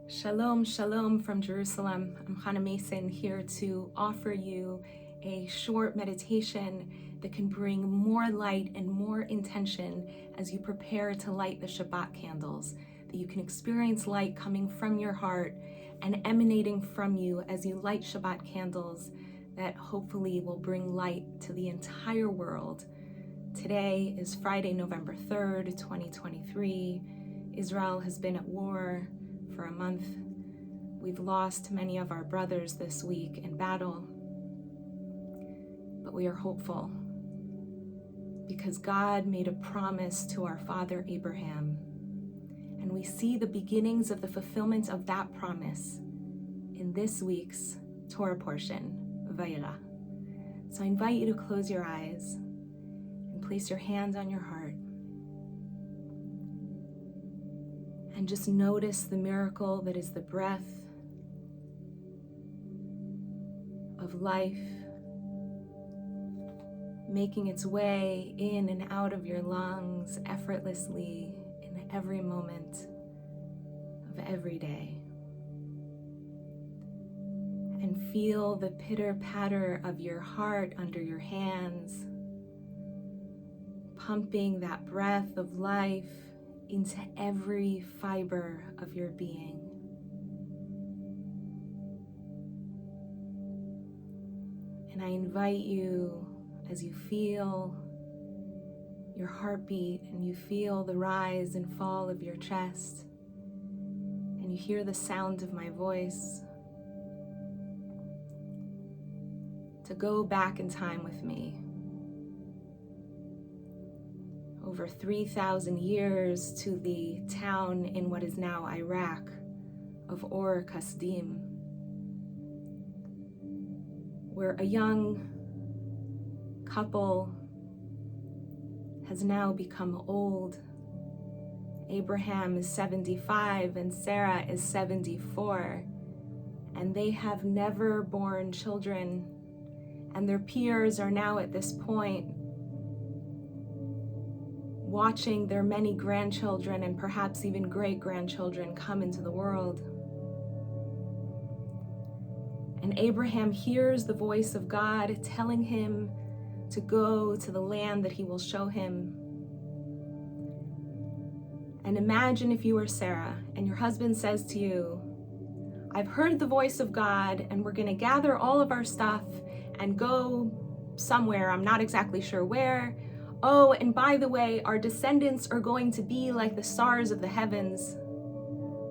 Shalom, shalom from Jerusalem. I'm Hannah Mason here to offer you a short meditation that can bring more light and more intention as you prepare to light the Shabbat candles, that you can experience light coming from your heart and emanating from you as you light Shabbat candles that hopefully will bring light to the entire world. Today is Friday, November 3rd, 2023. Israel has been at war for a month. We've lost many of our brothers this week in battle, but we are hopeful because God made a promise to our father Abraham, and we see the beginnings of the fulfillment of that promise in this week's Torah portion, Vayera. So I invite you to close your eyes and place your hand on your heart and just notice the miracle that is the breath of life making its way in and out of your lungs effortlessly in every moment of every day. And feel the pitter-patter of your heart under your hands, pumping that breath of life into every fiber of your being. And I invite you, as you feel your heartbeat and you feel the rise and fall of your chest, and you hear the sound of my voice, to go back in time with me. Over 3,000 years to the town in what is now Iraq of Or Kasdim, where a young couple has now become old. Abraham is 75 and Sarah is 74, and they have never born children, and their peers are now at this point watching their many grandchildren and perhaps even great-grandchildren come into the world. And Abraham hears the voice of God telling him to go to the land that he will show him. And imagine if you were Sarah and your husband says to you, I've heard the voice of God and we're going to gather all of our stuff and go somewhere, I'm not exactly sure where. Oh, and by the way, our descendants are going to be like the stars of the heavens.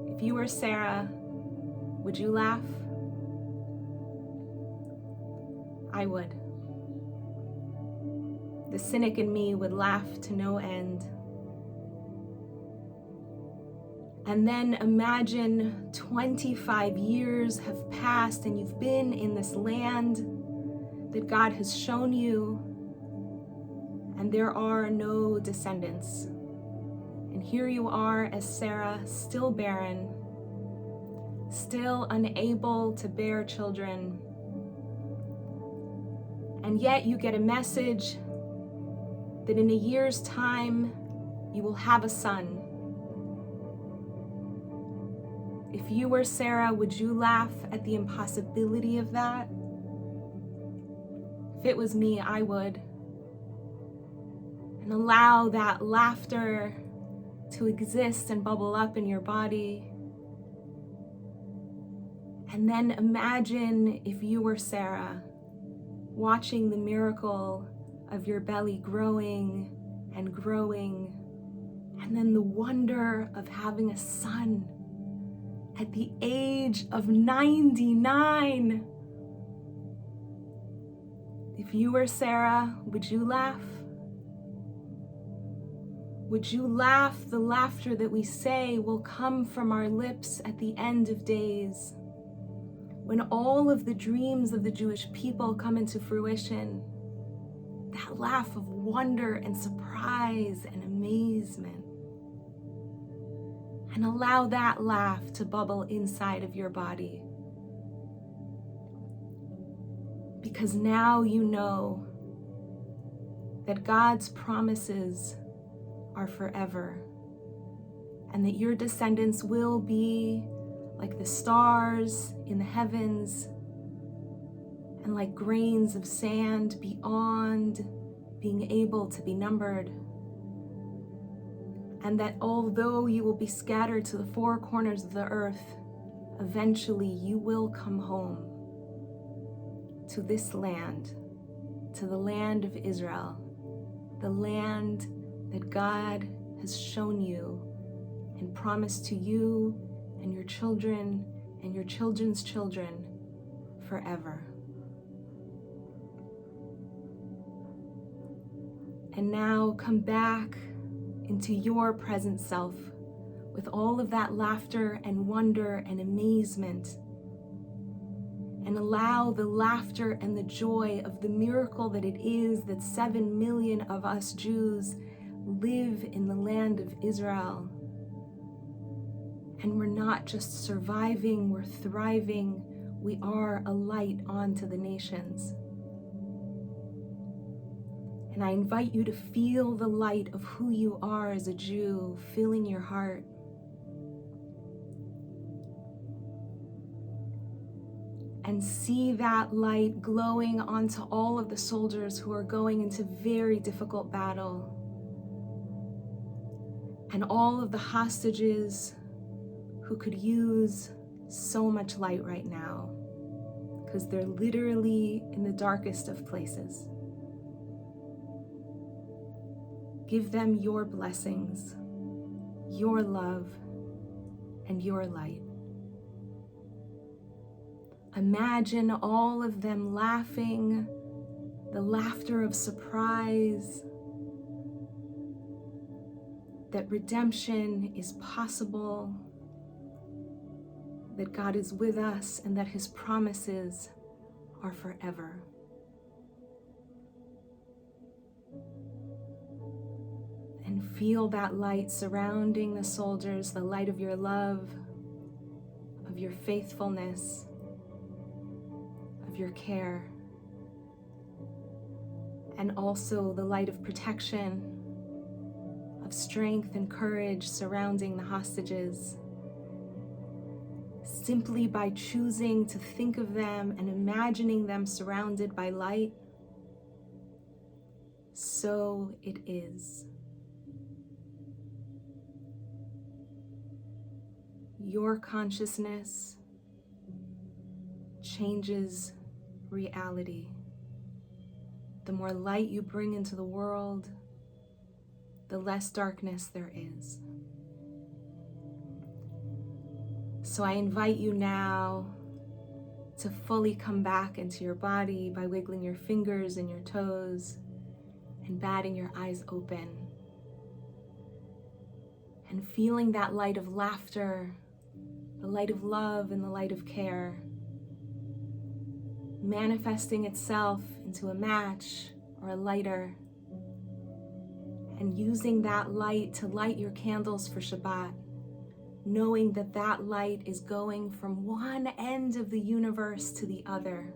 If you were Sarah, would you laugh? I would. The cynic in me would laugh to no end. And then imagine 25 years have passed and you've been in this land that God has shown you, and there are no descendants. And here you are as Sarah, still barren, still unable to bear children. And yet you get a message that in a year's time, you will have a son. If you were Sarah, would you laugh at the impossibility of that? If it was me, I would. And allow that laughter to exist and bubble up in your body. And then imagine if you were Sarah, watching the miracle of your belly growing and growing, and then the wonder of having a son at the age of 99. If you were Sarah, would you laugh? Would you laugh the laughter that we say will come from our lips at the end of days, when all of the dreams of the Jewish people come into fruition? That laugh of wonder and surprise and amazement. And allow that laugh to bubble inside of your body. Because now you know that God's promises are forever, and that your descendants will be like the stars in the heavens, and like grains of sand beyond being able to be numbered. And that although you will be scattered to the four corners of the earth, eventually you will come home to this land, to the land of Israel, the land that God has shown you and promised to you and your children and your children's children forever. And now come back into your present self with all of that laughter and wonder and amazement, and allow the laughter and the joy of the miracle that it is that 7 million of us Jews live in the land of Israel. And we're not just surviving, we're thriving. We are a light onto the nations. And I invite you to feel the light of who you are as a Jew filling your heart. And see that light glowing onto all of the soldiers who are going into very difficult battle. And all of the hostages who could use so much light right now, because they're literally in the darkest of places. Give them your blessings, your love, and your light. Imagine all of them laughing, the laughter of surprise, that redemption is possible, that God is with us, and that His promises are forever. And feel that light surrounding the soldiers, the light of your love, of your faithfulness, of your care, and also the light of protection, of strength and courage surrounding the hostages. Simply by choosing to think of them and imagining them surrounded by light, so it is. Your consciousness changes reality. The more light you bring into the world, the less darkness there is. So I invite you now to fully come back into your body by wiggling your fingers and your toes and batting your eyes open, and feeling that light of laughter, the light of love, and the light of care manifesting itself into a match or a lighter, and using that light to light your candles for Shabbat, knowing that that light is going from one end of the universe to the other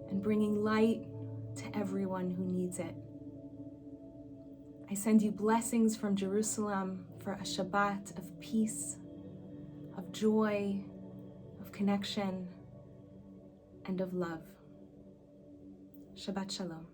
and bringing light to everyone who needs it. I send you blessings from Jerusalem for a Shabbat of peace, of joy, of connection, and of love. Shabbat Shalom.